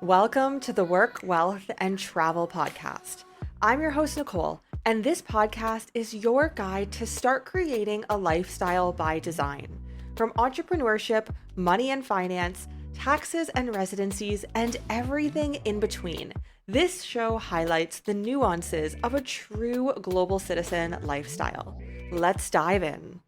Welcome to the Work, Wealth, and Travel Podcast. I'm your host, Nicole, and this podcast is your guide to start creating a lifestyle by design. From entrepreneurship, money and finance, taxes and residencies, and everything in between, this show highlights the nuances of a true global citizen lifestyle. Let's dive in.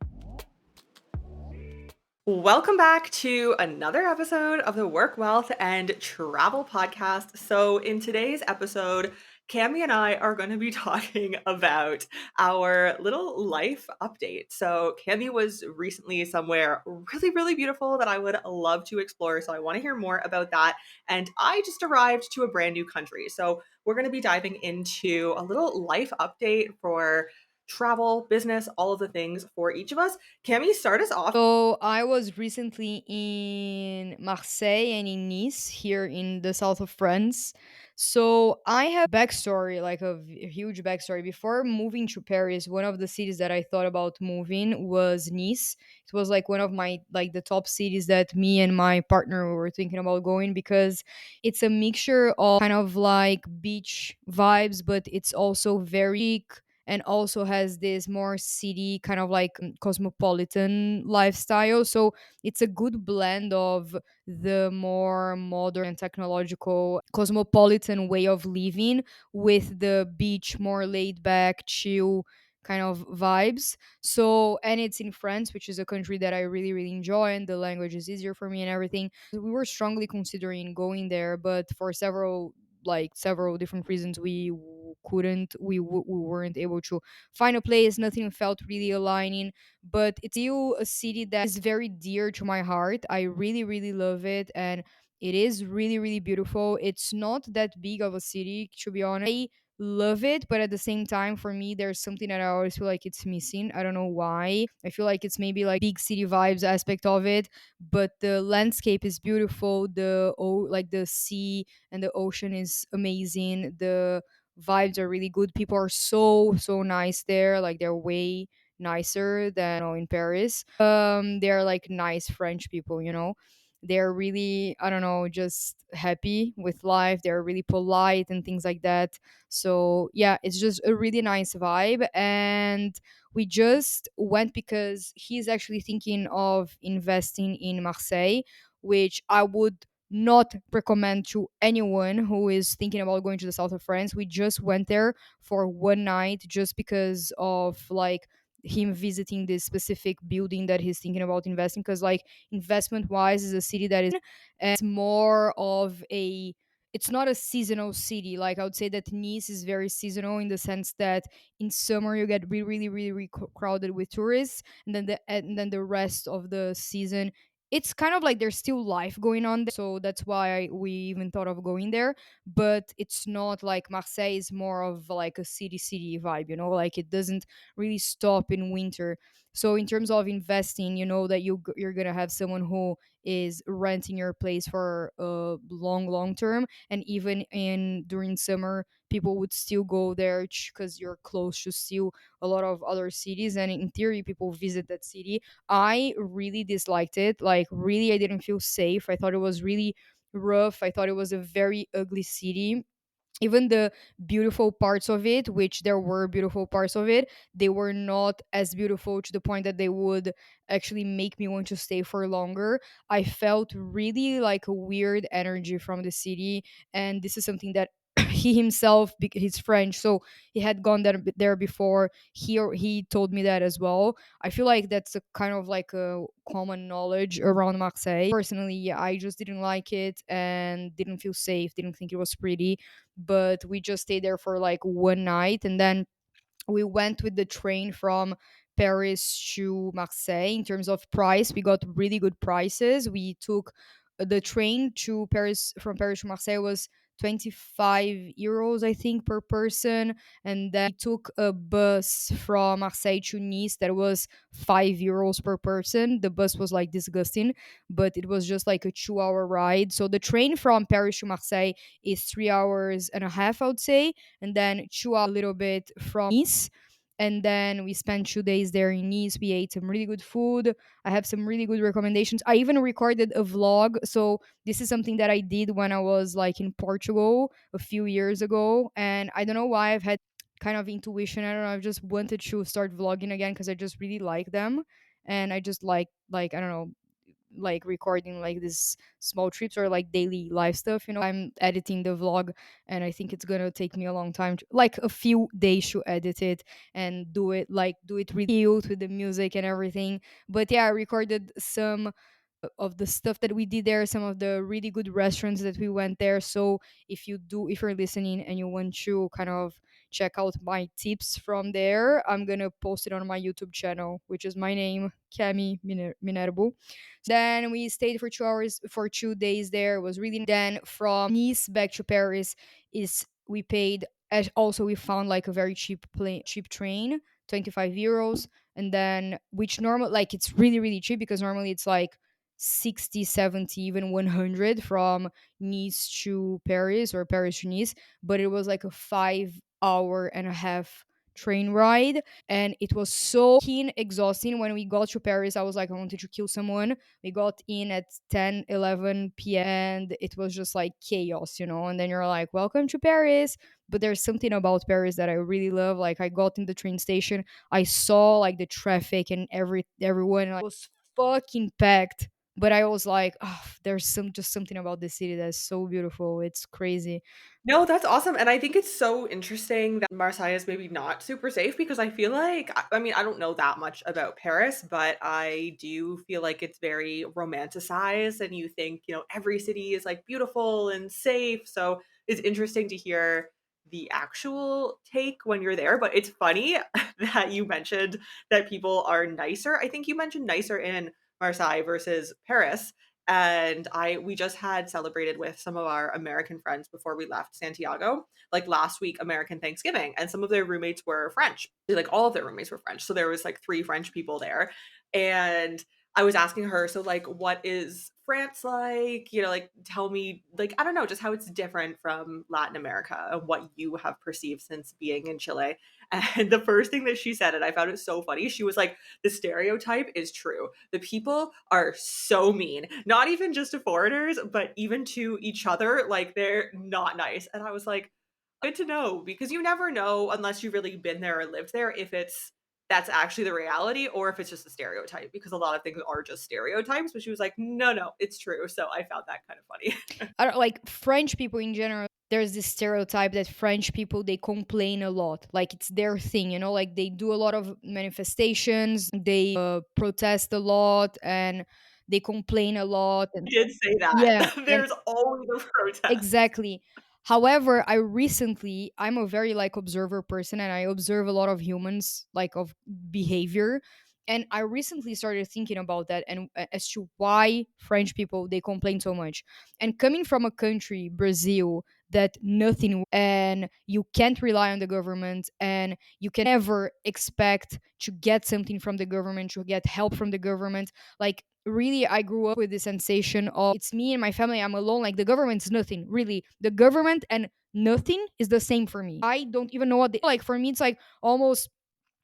Welcome back to another episode of the Work, Wealth, and Travel Podcast. So, in today's episode, Cami and I are going to be talking about our little life update. So, Cami was recently somewhere really, really beautiful that I would love to explore. So, I want to hear more about that. And I just arrived to a brand new country. So, we're going to be diving into a little life update for travel, business, all of the things for each of us. Cami, start us off. So I was recently in Marseille and in Nice here in the south of France. So I have backstory, like a huge backstory. Before moving to Paris, one of the cities that I thought about moving was Nice. It was like one of my like the top cities that me and my partner were thinking about going because it's a mixture of kind of like beach vibes, but it's also very and also has this more city kind of like cosmopolitan lifestyle. So it's a good blend of the more modern and technological cosmopolitan way of living with the beach more laid back chill kind of vibes. So and it's in France, which is a country that I really really enjoy, and the language is easier for me and everything. We were strongly considering going there, but for several different reasons we weren't able to find a place. Nothing felt really aligning, but it's still a city that is very dear to my heart. I really really love it, and it is really really beautiful. It's not that big of a city, to be honest. I love it, but at the same time, for me there's something that I always feel like it's missing. I don't know why. I feel like it's maybe like big city vibes aspect of it, but the landscape is beautiful. Like the sea and the ocean is amazing. The vibes are really good. People are so nice there. Like they're way nicer than in Paris. They're like nice French people, you know. They're really, I don't know, just happy with life. They're really polite and things like that. So yeah, it's just a really nice vibe. And we just went because he's actually thinking of investing in Marseille, which I would not recommend to anyone who is thinking about going to the south of France. We just went there for one night just because of like him visiting this specific building that he's thinking about investing, because like investment wise is a city that is and it's more of a it's not a seasonal city. Like I would say that Nice is very seasonal in the sense that in summer you get really crowded with tourists, and then the rest of the season it's kind of like there's still life going on there. So that's why we even thought of going there. But it's not like Marseille is more of like a city vibe, you know, like it doesn't really stop in winter. So in terms of investing, you know that you're gonna have someone who is renting your place for a long term, and even in during summer people would still go there because you're close to still a lot of other cities, and in theory people visit that city. I really disliked it. Like, really, I didn't feel safe. I thought it was really rough. I thought it was a very ugly city. Even the beautiful parts of it, which there were beautiful parts of it, they were not as beautiful to the point that they would actually make me want to stay for longer. I felt really like a weird energy from the city, and this is something that he himself, he's French, so he had gone there before. He told me that as well. I feel like that's a kind of like a common knowledge around Marseille. Personally, yeah, I just didn't like it and didn't feel safe, didn't think it was pretty. But we just stayed there for like one night, and then we went with the train from Paris to Marseille. In terms of price, we got really good prices. We took the train to Paris, from Paris to Marseille was 25 euros, I think, per person. And then we took a bus from Marseille to Nice that was 5 euros per person. The bus was like disgusting, but it was just like a 2 hour ride. So the train from Paris to Marseille is 3 hours and a half, I would say, and then 2 hours a little bit from Nice. And then we spent 2 days there in Nice. We ate some really good food. I have some really good recommendations. I even recorded a vlog. So this is something that I did when I was like in Portugal a few years ago. And I don't know why I've had kind of intuition. I don't know. I just wanted to start vlogging again because I just really like them. And I just like, I don't know, like recording like these small trips or like daily life stuff. I'm editing the vlog, and I think it's gonna take me a long time like a few days to edit it and do it really cute with the music and everything. But yeah, I recorded some of the stuff that we did there, some of the really good restaurants that we went there. So if you're listening and you want to kind of check out my tips from there, I'm gonna post it on my YouTube channel, which is my name, Cami Minerbo. Then we stayed for 2 hours for 2 days there. It was really then from Nice back to Paris is we paid also we found like a very cheap train, 25 euros. And then which normal like it's really really cheap because normally it's like 60, 70, even 100 from Nice to Paris or Paris to Nice. But it was like a 5 hour and a half train ride, and it was so keen exhausting. When we got to Paris, I was like, I wanted to kill someone. We got in at 10, 11 p.m. and it was just like chaos. And then you're like, welcome to Paris. But there's something about Paris that I really love. Like I got in the train station, I saw like the traffic and everyone like, was fucking packed. But I was like, oh, there's just something about the city that's so beautiful. It's crazy. No, that's awesome, and I think it's so interesting that Marseille is maybe not super safe because I feel like I mean, I don't know that much about Paris, but I do feel like it's very romanticized and you think, every city is, like, beautiful and safe, so it's interesting to hear the actual take when you're there, but it's funny that you mentioned that people are nicer. I think you mentioned nicer in Marseille versus Paris, and I we just had celebrated with some of our American friends before we left Santiago, like last week, American Thanksgiving, and some of their roommates were French. Like all of their roommates were French. So there was like three French people there. And I was asking her, so like what is France like? Like tell me, like, I don't know, just how it's different from Latin America and what you have perceived since being in Chile. And the first thing that she said, and I found it so funny, she was like, the stereotype is true. The people are so mean, not even just to foreigners, but even to each other. Like they're not nice. And I was like, good to know because you never know unless you've really been there or lived there if that's actually the reality or if it's just a stereotype because a lot of things are just stereotypes. But she was like, no, no, it's true. So I found that kind of funny. I don't like French people in general. There's this stereotype that French people they complain a lot, like it's their thing. Like they do a lot of manifestations, they protest a lot, and they complain a lot. And I did say that. yeah, and There's always a protest. exactly. However, I'm a very like observer person, and I observe a lot of humans like of behavior. And I recently started thinking about that and as to why French people they complain so much. And coming from a country, Brazil, that nothing and you can't rely on the government and you can never expect to get something from the government, to get help from the government. Like really I grew up with the sensation of it's me and my family, I'm alone, like the government's nothing. Really, the government and nothing is the same for me. I don't even know what they like. For me it's like almost,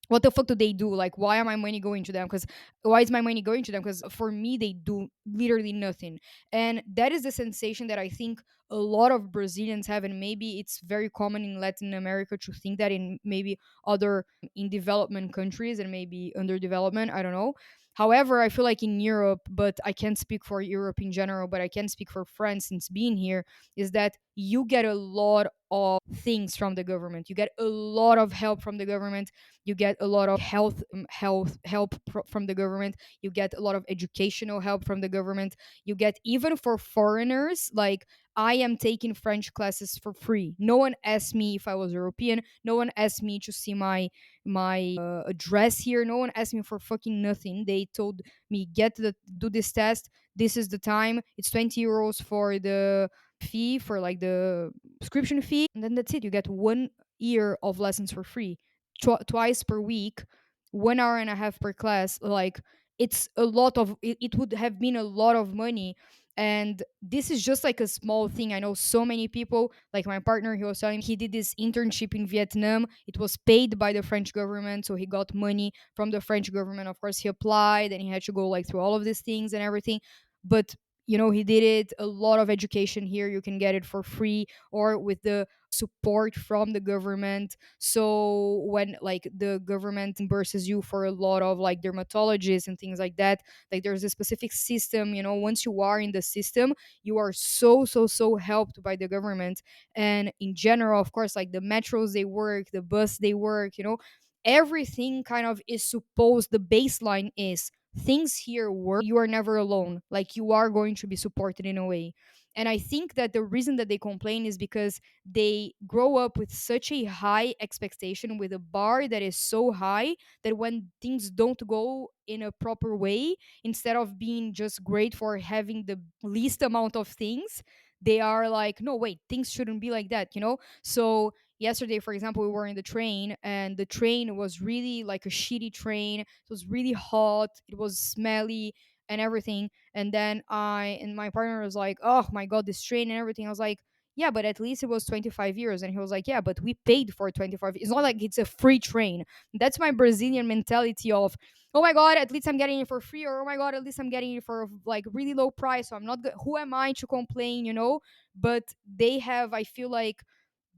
what the fuck do they do? Like, why am my money going to them? Because why is my money going to them? Because for me they do literally nothing. And that is the sensation that I think a lot of Brazilians have, and maybe it's very common in Latin America to think that in maybe other in development countries and maybe under development, I don't know. However, I feel like in Europe, but I can't speak for Europe in general, but I can speak for France since being here, is that you get a lot of things from the government. You get a lot of help from the government. You get a lot of health help from the government. You get a lot of educational help from the government. You get, even for foreigners, like I am taking French classes for free. No one asked me if I was European. No one asked me to see my address here. No one asked me for fucking nothing. They told me, do this test. This is the time. It's 20 euros for the fee, for like the subscription fee, and then that's it. You get 1 year of lessons for free, twice per week, 1 hour and a half per class. Like it's a lot of it would have been a lot of money And this is just like a small thing. I know so many people, like my partner, he was telling me he did this internship in Vietnam. It was paid by the French government, so he got money from the French government. Of course, he applied and he had to go like through all of these things and everything. But he did it. A lot of education here, you can get it for free or with the support from the government. So when like the government reimburses you for a lot of like dermatologists and things like that, like there's a specific system. Once you are in the system, you are so helped by the government. And in general, of course, like the metros they work, the bus they work, everything kind of is supposed, the baseline is things here work, you are never alone, like you are going to be supported in a way. And I think that the reason that they complain is because they grow up with such a high expectation, with a bar that is so high, that when things don't go in a proper way, instead of being just great for having the least amount of things, they are like, no, wait, things shouldn't be like that. So yesterday, for example, we were in the train, and the train was really like a shitty train. It was really hot, it was smelly and everything. And then I and my partner was like, oh my god, this train and everything. I was like, yeah, but at least it was 25 years. And he was like, yeah, but we paid for 25. It's not like it's a free train. That's my Brazilian mentality of, oh my god, at least I'm getting it for free, or oh my god, at least I'm getting it for like really low price, so I'm not who am I to complain. But they have, I feel like,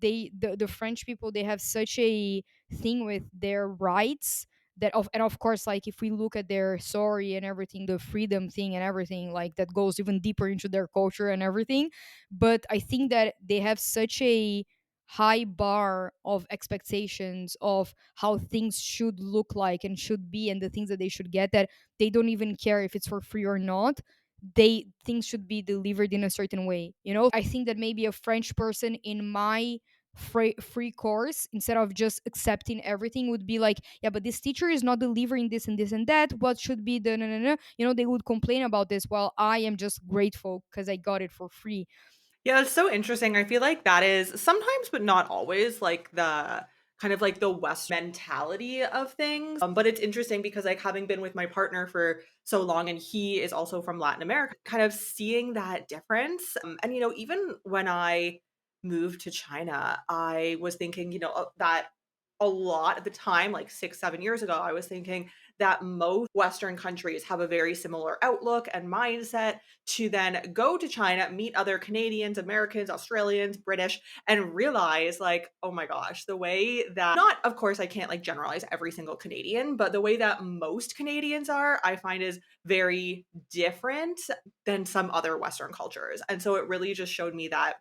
the French people, they have such a thing with their rights, and of course, like if we look at their story and everything, the freedom thing and everything, like that goes even deeper into their culture and everything. But I think that they have such a high bar of expectations of how things should look like and should be, and the things that they should get, that they don't even care if it's for free or not. Things should be delivered in a certain way. I think that maybe a French person in my free course, instead of just accepting everything, would be like, yeah, but this teacher is not delivering this and this and that, what should be the no no no, they would complain about this, while I am just grateful because I got it for free. Yeah, it's so interesting. I feel like that is sometimes, but not always, like the kind of like the West mentality of things. But it's interesting because like having been with my partner for so long and he is also from Latin America, kind of seeing that difference. And even when I moved to China, I was thinking, that a lot at the time, like 6, 7 years ago, I was thinking that most Western countries have a very similar outlook and mindset to then go to China, meet other Canadians, Americans, Australians, British, and realize like, oh my gosh, the way that, not, of course, I can't like generalize every single Canadian, but the way that most Canadians are, I find is very different than some other Western cultures. And so it really just showed me that,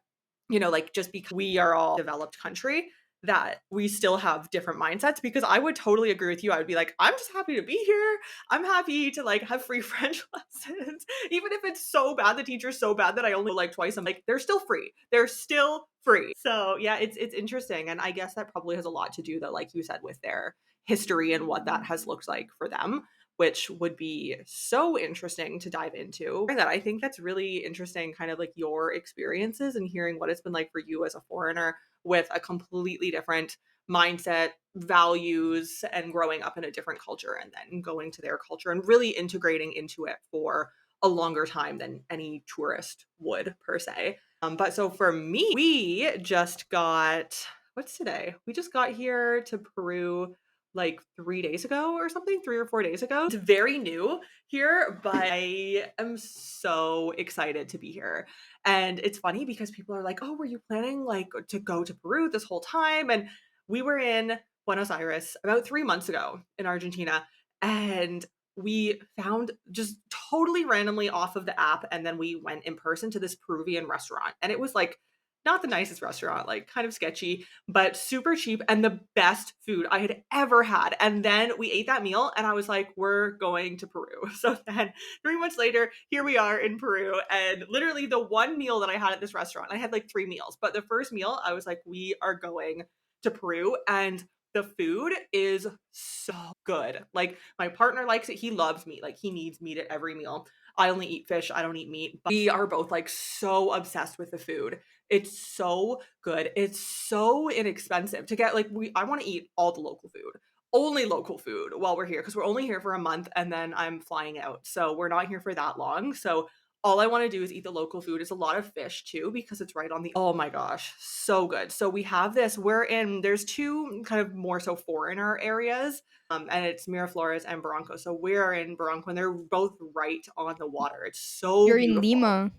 like just because we are all a developed country, that we still have different mindsets, because I would totally agree with you. I would be like, I'm just happy to be here. I'm happy to like have free French lessons. Even if it's so bad, the teacher's so bad that I only like twice, I'm like, they're still free. They're still free. So yeah, it's interesting. And I guess that probably has a lot to do, that, like you said, with their history and what that has looked like for them, which would be so interesting to dive into. That I think that's really interesting, kind of like your experiences and hearing what it's been like for you as a foreigner with a completely different mindset, values, and growing up in a different culture and then going to their culture and really integrating into it for a longer time than any tourist would per se. But so for me, we just got, what's today? We just got here to Peru like 3 days ago or something, 3 or 4 days ago. It's very new here, but I am so excited to be here. And it's funny because people are like, "Oh, were you planning like to go to Peru this whole time?" And we were in Buenos Aires about 3 months ago in Argentina, and we found just totally randomly off of the app, and then we went in person to this Peruvian restaurant. And it was like not the nicest restaurant, like kind of sketchy, but super cheap and the best food I had ever had. And then we ate that meal and I was like, we're going to Peru. So then 3 months later, here we are in Peru. And literally the one meal that I had at this restaurant, I had like 3 meals, but the first meal, I was like, we are going to Peru. And the food is so good. Like my partner likes it. He loves meat. Like he needs meat at every meal. I only eat fish. I don't eat meat. But we are both like so obsessed with the food. It's so good. It's so inexpensive to get. Like I want to eat all the local food. Only local food while we're here, because we're only here for a month and then I'm flying out. So we're not here for that long. So all I wanna do is eat the local food. It's a lot of fish too because it's right on the oh my gosh, so good. So we have this there's 2 kind of more so foreigner areas, and it's Miraflores and Barranco. So we're in Barranco, and they're both right on the water. It's so You're in beautiful. Lima.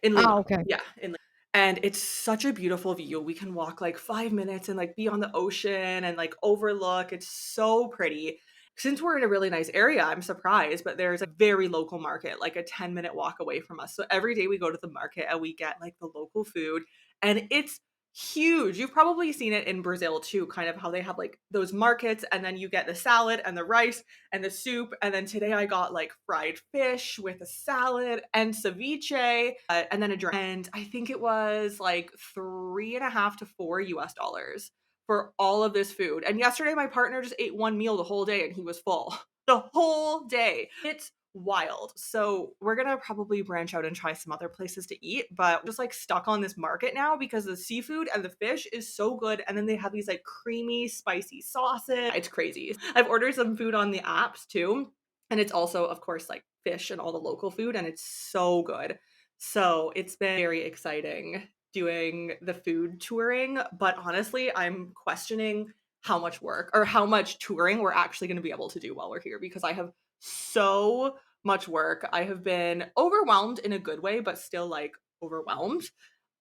In Ah, Lima. okay. Yeah, in Lima. And it's such a beautiful view. We can walk like 5 minutes and, like, be on the ocean and, like, overlook. It's so pretty. Since we're in a really nice area, I'm surprised, but there's a very local market, like a 10-minute walk away from us. So every day we go to the market and we get, like, the local food, and it's huge. You've probably seen it in Brazil too, kind of how they have, like, those markets, and then you get the salad and the rice and the soup. And then today I got like fried fish with a salad and ceviche, and then a drink. And I think it was like 3.5 to 4 US dollars for all of this food. And yesterday my partner just ate one meal the whole day and he was full the whole day. It's wild. So we're gonna probably branch out and try some other places to eat, but we're just like stuck on this market now because the seafood and the fish is so good. And then they have these like creamy, spicy sauces. It's crazy. I've ordered some food on the apps too. And it's also, of course, like fish and all the local food, and it's so good. So it's been very exciting doing the food touring. But honestly, I'm questioning how much work or how much touring we're actually going to be able to do while we're here because I have so much work. I have been overwhelmed in a good way, but still like overwhelmed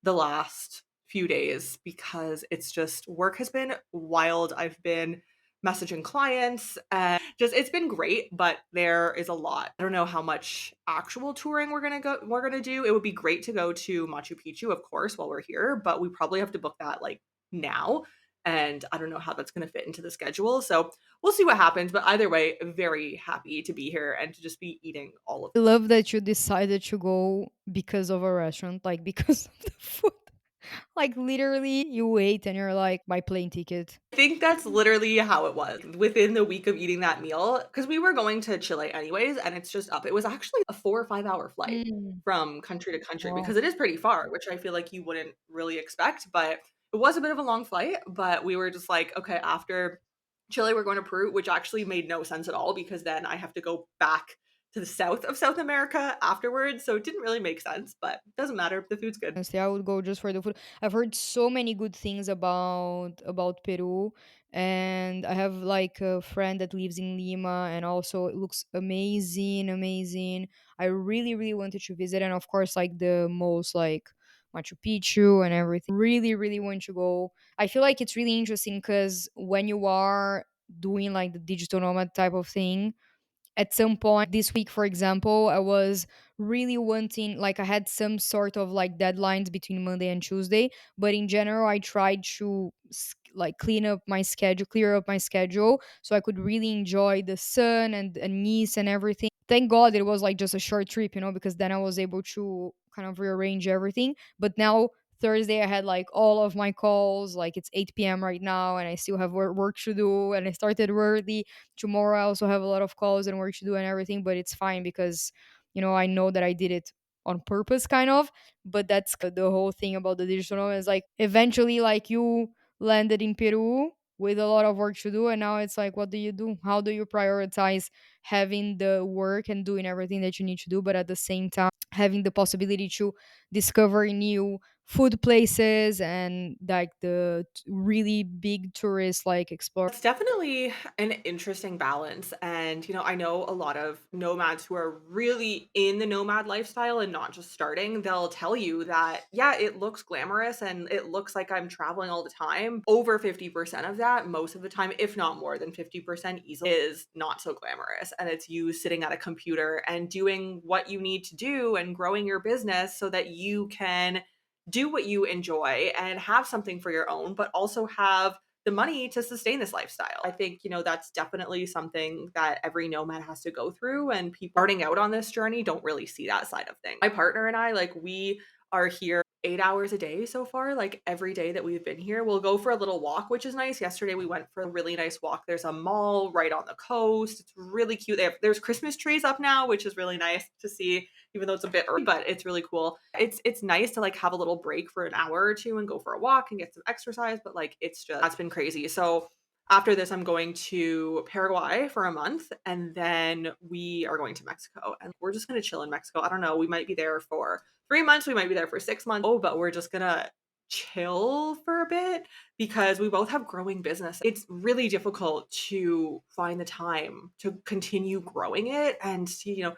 the last few days because it's just work has been wild. I've been messaging clients and just it's been great, but there is a lot. I don't know how much actual touring we're going to do. It would be great to go to Machu Picchu, of course, while we're here, but we probably have to book that like now. And I don't know how that's going to fit into the schedule. So we'll see what happens. But either way, very happy to be here and to just be eating all of I love that you decided to go because of a restaurant, like because of the food. Like literally, you ate and you're like, my plane ticket. I think that's literally how it was within the week of eating that meal because we were going to Chile anyways, and it's just up. It was actually a 4 or 5 hour flight Mm. from country to country Wow. because it is pretty far, which I feel like you wouldn't really expect, but it was a bit of a long flight. But we were just like, okay, after Chile, we're going to Peru, which actually made no sense at all because then I have to go back to the south of South America afterwards. So it didn't really make sense, but it doesn't matter. The food's good. Honestly, I would go just for the food. I've heard so many good things about Peru, and I have like a friend that lives in Lima, and also it looks amazing, amazing. I really, really wanted to visit, and of course, like the most like Machu Picchu and everything. Really, really want to go. I feel like it's really interesting because when you are doing like the digital nomad type of thing, at some point this week, for example, I was really wanting, like, I had some sort of like deadlines between Monday and Tuesday, but in general I tried to like clear up my schedule so I could really enjoy the sun and Nice and everything. Thank God it was like just a short trip, because then I was able to kind of rearrange everything. But now Thursday I had like all of my calls, like it's 8 p.m. right now and I still have work to do, and I started early. Tomorrow I also have a lot of calls and work to do and everything, but it's fine because I know that I did it on purpose, kind of. But that's the whole thing about the digital nomad is like eventually, like, you landed in Peru with a lot of work to do, and now it's like, what do you do? How do you prioritize having the work and doing everything that you need to do, but at the same time having the possibility to discover new food places and like the really big tourist like explore. It's definitely an interesting balance. And, I know a lot of nomads who are really in the nomad lifestyle and not just starting. They'll tell you that, yeah, it looks glamorous and it looks like I'm traveling all the time. Over 50% of that, most of the time, if not more than 50% easily, is not so glamorous. And it's you sitting at a computer and doing what you need to do and growing your business so that you can do what you enjoy and have something for your own, but also have the money to sustain this lifestyle. I think, that's definitely something that every nomad has to go through. And people starting out on this journey don't really see that side of things. My partner and I, like, we are here 8 hours a day so far. Like every day that we've been here, we'll go for a little walk, which is nice. Yesterday we went for a really nice walk. There's a mall right on the coast. It's really cute. There's Christmas trees up now, which is really nice to see, even though it's a bit early, but it's really cool. It's nice to like have a little break for an hour or two and go for a walk and get some exercise, but like it's just that's been crazy. So After this, I'm going to Paraguay for a month, and then we are going to Mexico, and we're just gonna chill in Mexico. I don't know, we might be there for 3 months, we might be there for 6 months. Oh, but we're just gonna chill for a bit because we both have growing business. It's really difficult to find the time to continue growing it and to,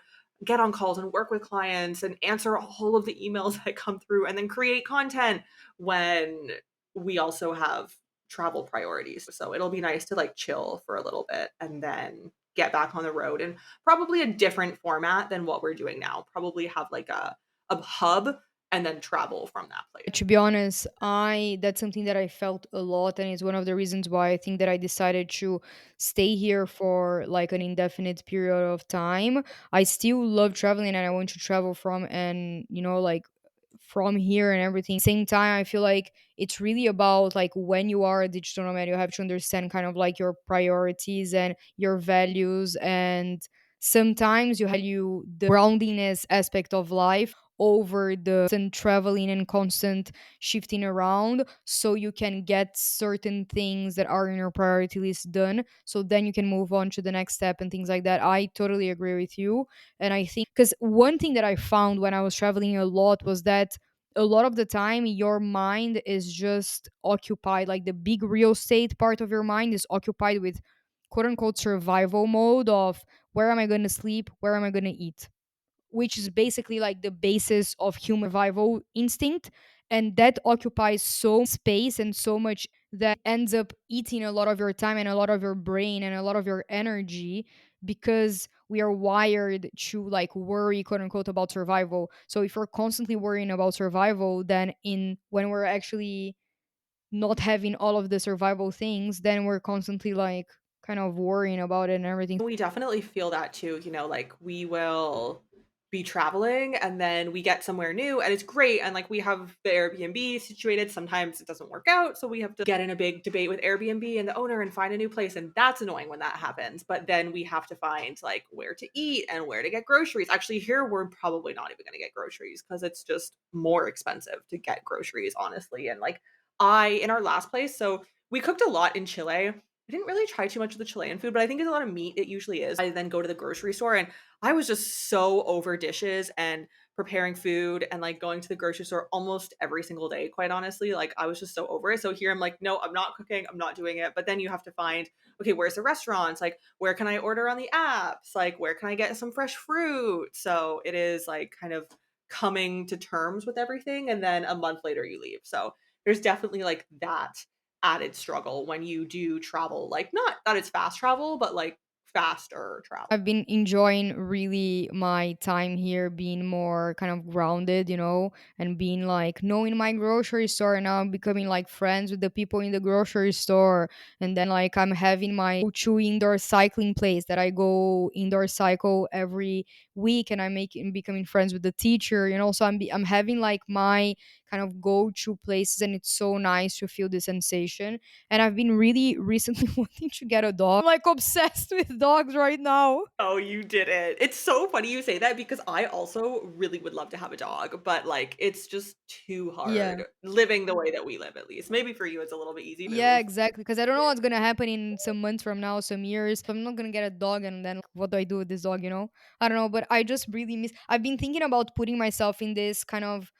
get on calls and work with clients and answer all of the emails that come through and then create content when we also have travel priorities. So it'll be nice to like chill for a little bit and then get back on the road and probably a different format than what we're doing now. Probably have like a hub and then travel from that place. To be honest, I that's something that I felt a lot, and it's one of the reasons why I think that I decided to stay here for like an indefinite period of time. I still love traveling and I want to travel from, and like from here and everything. Same time, I feel like it's really about like when you are a digital nomad, you have to understand kind of like your priorities and your values, and sometimes you value the groundiness aspect of life over the constant traveling and constant shifting around, so you can get certain things that are in your priority list done, so then you can move on to the next step and things like that. I totally agree with you. And I think, because one thing that I found when I was traveling a lot was that a lot of the time your mind is just occupied, like the big real estate part of your mind is occupied with quote unquote survival mode of where am I going to sleep, where am I going to eat, which is basically like the basis of human survival instinct. And that occupies so much space and so much that ends up eating a lot of your time and a lot of your brain and a lot of your energy, because we are wired to like worry quote unquote about survival. So if we're constantly worrying about survival, then in when we're actually not having all of the survival things, then we're constantly like kind of worrying about it and everything. We definitely feel that too, like we will be traveling and then we get somewhere new and it's great and like we have the Airbnb situated. Sometimes it doesn't work out, so we have to get in a big debate with Airbnb and the owner and find a new place, and that's annoying when that happens. But then we have to find like where to eat and where to get groceries. Actually, here we're probably not even going to get groceries because it's just more expensive to get groceries, honestly. And like I in our last place, so we cooked a lot in Chile. I didn't really try too much of the Chilean food, but I think it's a lot of meat. It usually is. I then go to the grocery store and I was just so over dishes and preparing food and like going to the grocery store almost every single day, quite honestly. Like I was just so over it. So here I'm like, no, I'm not cooking. I'm not doing it. But then you have to find, okay, where's the restaurants? Like, where can I order on the apps? Like, where can I get some fresh fruit? So it is like kind of coming to terms with everything. And then a month later you leave. So there's definitely like that added struggle when you do travel, like not that it's fast travel, but like faster travel. I've been enjoying really my time here, being more kind of grounded, and being like knowing my grocery store. And now I'm becoming like friends with the people in the grocery store. And then like I'm having my go-to indoor cycling place that I go indoor cycle every week, and I'm becoming friends with the teacher. So I'm having like my kind of go-to places, and it's so nice to feel the sensation. And I've been really recently wanting to get a dog. I'm like obsessed with dogs right now. Oh, you did it. It's so funny you say that because I also really would love to have a dog, but like it's just too Yeah. hard living the way that we live, at least. Maybe for you it's a little bit easy Yeah, move. exactly. Because I don't know what's gonna happen in some months from now, some years. I'm not gonna get a dog, and then what do I do with this dog? I don't know. But I just really miss. I've been thinking about putting myself in this kind of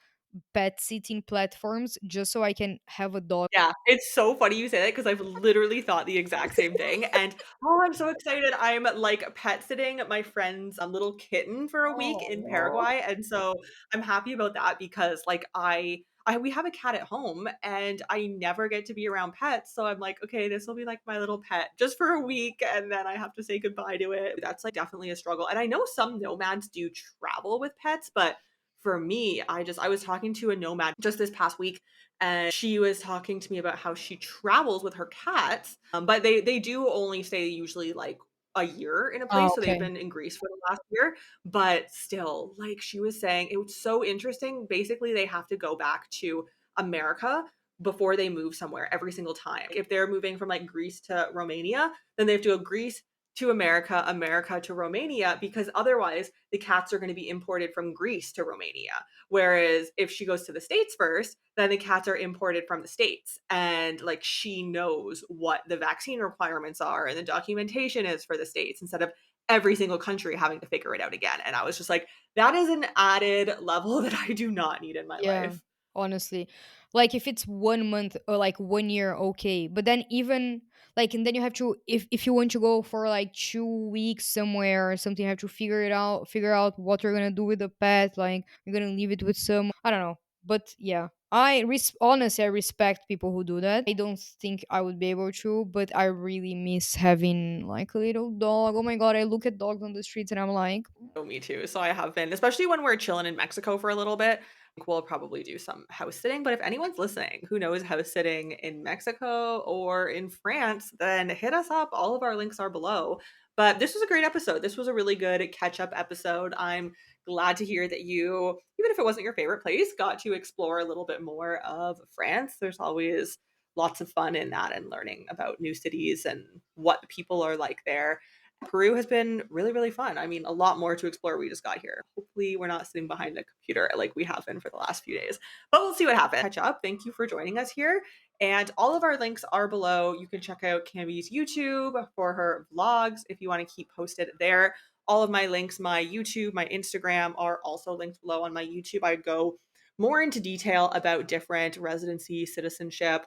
pet sitting platforms just so I can have a dog. Yeah, it's so funny you say that because I've literally thought the exact same thing, and, oh, I'm so excited. I'm, like, pet sitting my friend's, little kitten for a week in Oh. Paraguay, and so I'm happy about that because, like, I we have a cat at home, and I never get to be around pets, so I'm like, "Okay, this will be, like, my little pet just for a week, and then I have to say goodbye to it." That's, like, definitely a struggle, and I know some nomads do travel with pets, but for me, I was talking to a nomad just this past week, and she was talking to me about how she travels with her cats, but they do only stay usually like a year in a Oh, place. So they've okay. been in Greece for the last year, but still, like she was saying, it was so interesting. Basically, they have to go back to America before they move somewhere every single time. If they're moving from like Greece to Romania, then they have to go Greece to America, America to Romania, because otherwise the cats are going to be imported from Greece to Romania. Whereas if she goes to the States first, then the cats are imported from the States. And like she knows what the vaccine requirements are and the documentation is for the States instead of every single country having to figure it out again. And I was just like, that is an added level that I do not need in my Yeah, life. honestly. Like if it's 1 month or like 1 year, okay. But then even like and then you have to if you want to go for like 2 weeks somewhere or something, you have to figure out what you're gonna do with the pet, like you're gonna leave it with some I don't know. But yeah. Honestly I respect people who do that. I don't think I would be able to, but I really miss having like a little dog. Oh my god, I look at dogs on the streets and I'm like, Oh, me too. So I have been, especially when we're chilling in Mexico for a little bit. I think we'll probably do some house sitting. But if anyone's listening who knows house sitting in Mexico or in France, then hit us up. All of our links are below. But this was a great episode. This was a really good catch up episode. I'm glad to hear that you, even if it wasn't your favorite place, got to explore a little bit more of France. There's always lots of fun in that and learning about new cities and what the people are like there. Peru has been really, really fun. I mean, a lot more to explore. We just got here. Hopefully, we're not sitting behind a computer like we have been for the last few days, but we'll see what happens. Catch up. Thank you for joining us here. And all of our links are below. You can check out Cami's YouTube for her vlogs if you want to keep posted there. All of my links, my YouTube, my Instagram are also linked below on my YouTube. I go more into detail about different residency, citizenship,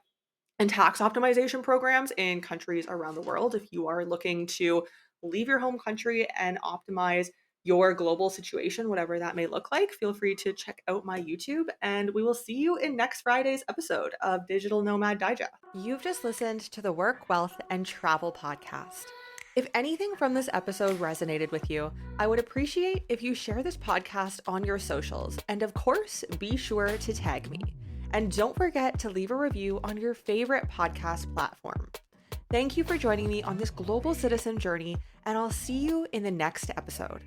and tax optimization programs in countries around the world. If you are looking to leave your home country and optimize your global situation, whatever that may look like, feel free to check out my YouTube. And we will see you in next Friday's episode of Digital Nomad Digest. You've just listened to the Work, Wealth, and Travel podcast. If anything from this episode resonated with you, I would appreciate if you share this podcast on your socials. And of course, be sure to tag me. And don't forget to leave a review on your favorite podcast platform. Thank you for joining me on this global citizen journey, and I'll see you in the next episode.